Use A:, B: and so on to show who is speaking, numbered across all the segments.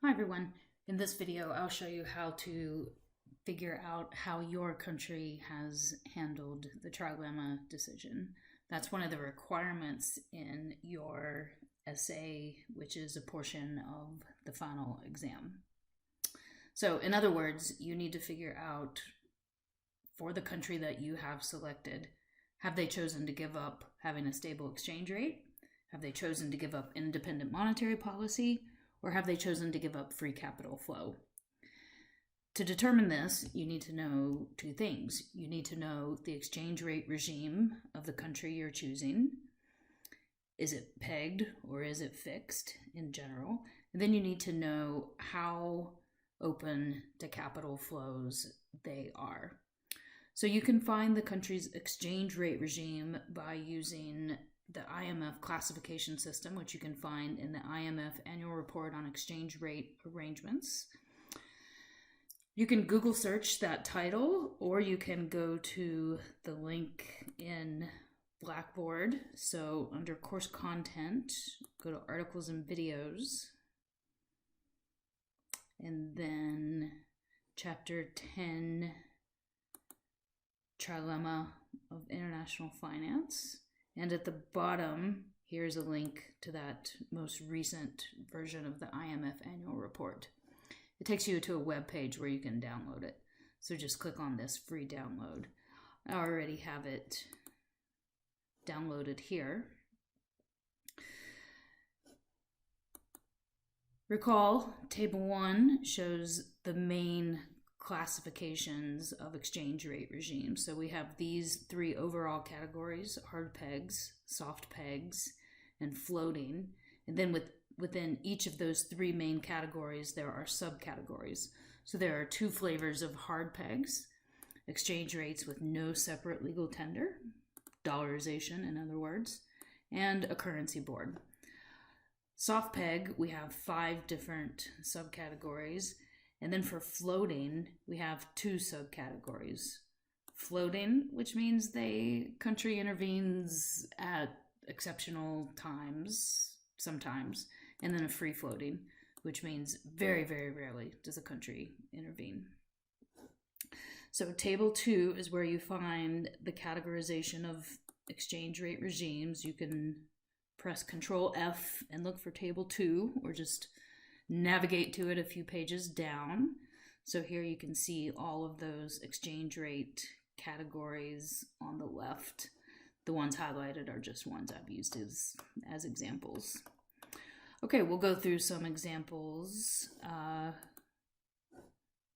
A: Hi everyone. In this video, I'll show you how to figure out how your country has handled the Trilemma decision. That's one of the requirements in your essay, which is a portion of the final exam. So in other words, you need to figure out for the country that you have selected, have they chosen to give up having a stable exchange rate? Have they chosen to give up independent monetary policy? Or have they chosen to give up free capital flow? To determine this, you need to know two things. You need to know the exchange rate regime of the country you're choosing. Is it pegged or is it fixed in general? And then you need to know how open to capital flows they are. So you can find the country's exchange rate regime by using the IMF classification system, which you can find in the IMF annual report on exchange rate arrangements. You can Google search that title, or you can go to the link in Blackboard. So under course content, go to articles and videos, and then chapter 10, Trilemma of International Finance. And at the bottom, here's a link to that most recent version of the IMF annual report. It takes you to a web page where you can download it. So just click on this free download. I already have it downloaded here. Recall, Table 1 shows the main classifications of exchange rate regimes. So we have these three overall categories: hard pegs, soft pegs, and floating. And then within each of those three main categories, there are subcategories. So there are two flavors of hard pegs: exchange rates with no separate legal tender, dollarization in other words, and a currency board. Soft peg, we have 5 different subcategories. And then for floating, we have 2 subcategories. Floating, which means the country intervenes at exceptional times, sometimes. And then a free floating, which means very, very rarely does a country intervene. So table 2 is where you find the categorization of exchange rate regimes. You can press Control F and look for table 2, or just navigate to it a few pages down. So here you can see all of those exchange rate categories on the left. The ones highlighted are just ones I've used as examples. Okay, we'll go through some examples,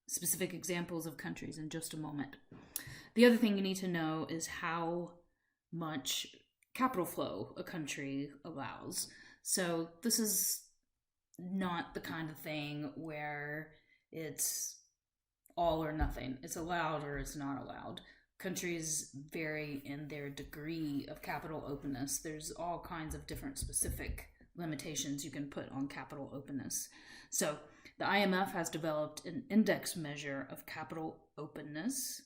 A: specific examples of countries in just a moment. The other thing you need to know is how much capital flow a country allows. So this is not the kind of thing where it's all or nothing. It's allowed or it's not allowed. Countries vary in their degree of capital openness. There's all kinds of different specific limitations you can put on capital openness. So the IMF has developed an index measure of capital openness.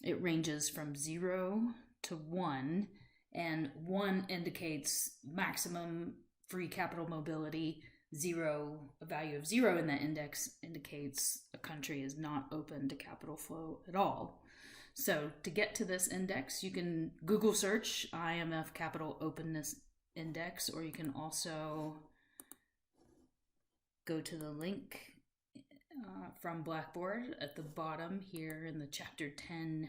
A: It ranges from 0 to 1, and 1 indicates maximum free capital mobility. 0, a value of 0 in that index indicates a country is not open to capital flow at all. So to get to this index, you can Google search IMF Capital Openness Index, or you can also go to the link from Blackboard at the bottom here in the Chapter 10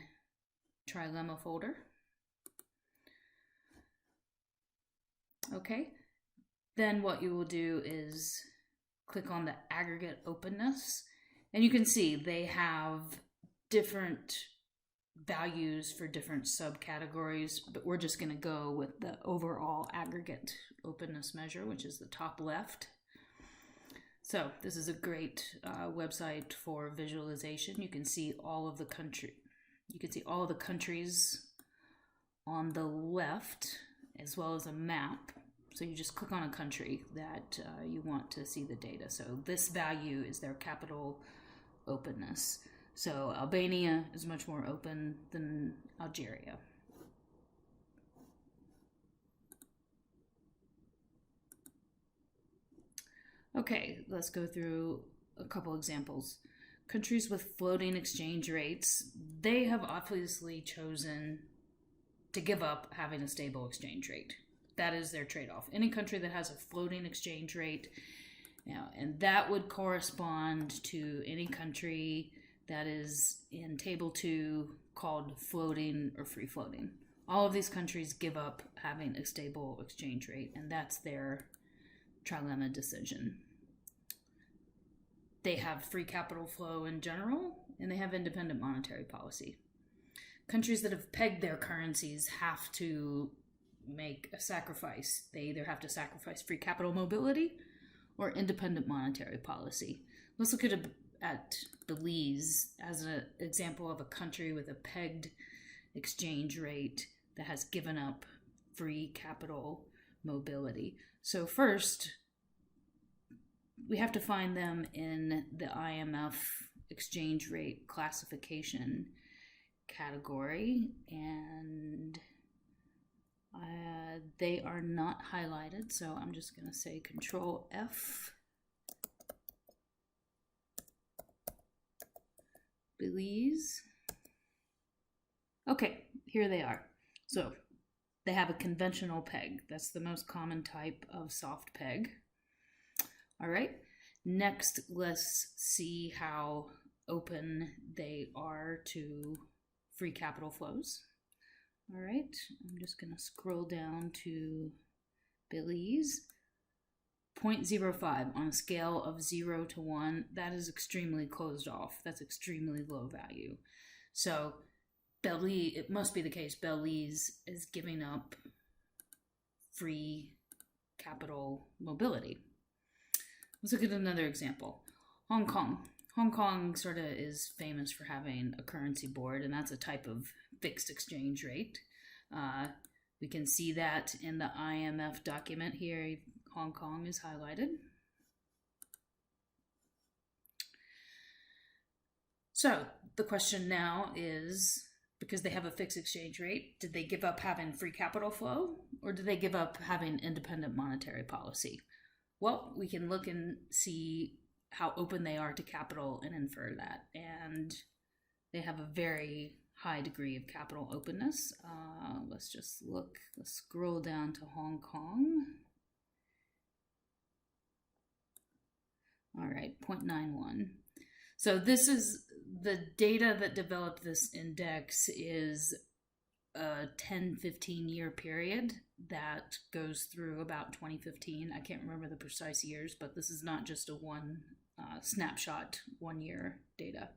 A: Trilemma folder. Okay. Then what you will do is click on the aggregate openness, and you can see they have different values for different subcategories, but we're just going to go with the overall aggregate openness measure, which is the top left. So this is a great website for visualization. You can see all of the countries on the left, as well as a map. So you just click on a country that you want to see the data. So this value is their capital openness. So Albania is much more open than Algeria. Okay, let's go through a couple examples. Countries with floating exchange rates, they have obviously chosen to give up having a stable exchange rate. That is their trade-off. Any country that has a floating exchange rate, and that would correspond to any country that is in Table 2 called floating or free floating. All of these countries give up having a stable exchange rate, and that's their trilemma decision. They have free capital flow in general, and they have independent monetary policy. Countries that have pegged their currencies have to make a sacrifice. They either have to sacrifice free capital mobility or independent monetary policy. Let's look at Belize as an example of a country with a pegged exchange rate that has given up free capital mobility. So first, we have to find them in the IMF exchange rate classification category, and they are not highlighted, so I'm just going to say Control F. Belize. Okay, here they are. So they have a conventional peg. That's the most common type of soft peg. All right, next let's see how open they are to free capital flows. All right, I'm just going to scroll down to Belize. 0.05 on a scale of 0 to 1, that is extremely closed off. That's extremely low value. So Belize, it must be the case, Belize is giving up free capital mobility. Let's look at another example. Hong Kong. Hong Kong sort of is famous for having a currency board, and that's a type of fixed exchange rate. We can see that in the IMF document here. Hong Kong is highlighted. So the question now is, because they have a fixed exchange rate, did they give up having free capital flow, or did they give up having independent monetary policy? Well, we can look and see how open they are to capital and infer that. And they have a very high degree of capital openness. Let's just look, let's scroll down to Hong Kong. All right, 0.91. So this is the data that developed this index is a 10-15 year period that goes through about 2015. I can't remember the precise years, but this is not just a one snapshot, 1 year data.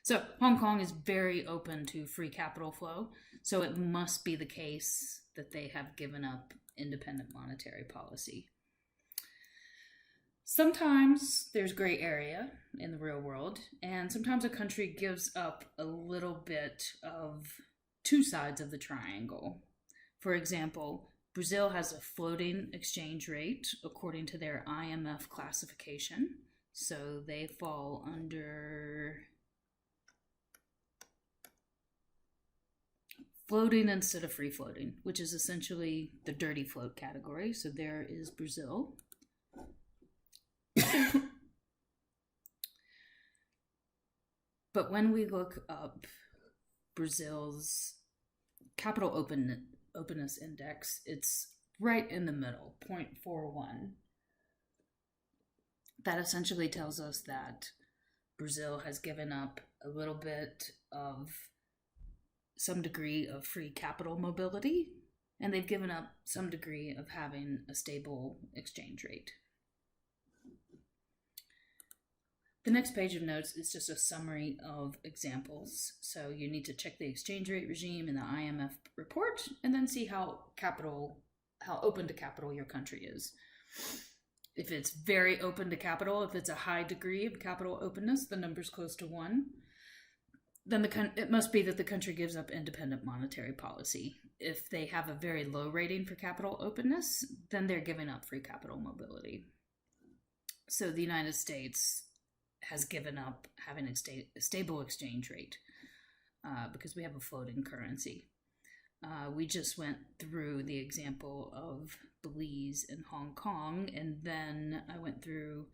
A: So Hong Kong is very open to free capital flow, so it must be the case that they have given up independent monetary policy. Sometimes there's gray area in the real world, and sometimes a country gives up a little bit of two sides of the triangle. For example, Brazil has a floating exchange rate according to their IMF classification, so they fall under floating instead of free floating, which is essentially the dirty float category. So there is Brazil. But when we look up Brazil's capital openness index, it's right in the middle, 0.41. That essentially tells us that Brazil has given up a little bit of some degree of free capital mobility, and they've given up some degree of having a stable exchange rate. The next page of notes is just a summary of examples. So you need to check the exchange rate regime in the IMF report and then see how open to capital your country is. If it's very open to capital, if it's a high degree of capital openness, the number's close to 1, then it must be that the country gives up independent monetary policy. If they have a very low rating for capital openness, then they're giving up free capital mobility. So the United States has given up having a stable exchange rate because we have a floating currency. We just went through the example of Belize and Hong Kong, and then I went through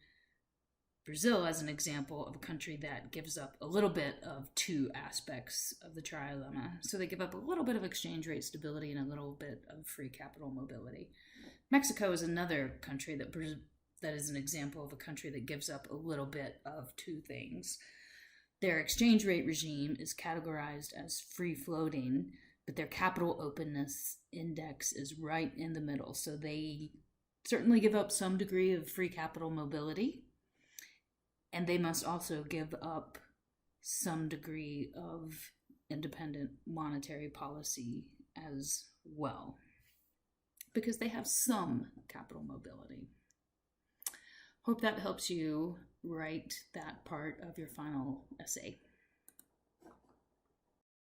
A: Brazil as an example of a country that gives up a little bit of two aspects of the trilemma. So they give up a little bit of exchange rate stability and a little bit of free capital mobility. Mexico is another country that is an example of a country that gives up a little bit of two things. Their exchange rate regime is categorized as free floating, but their capital openness index is right in the middle. So they certainly give up some degree of free capital mobility, and they must also give up some degree of independent monetary policy as well, because they have some capital mobility. Hope that helps you write that part of your final essay.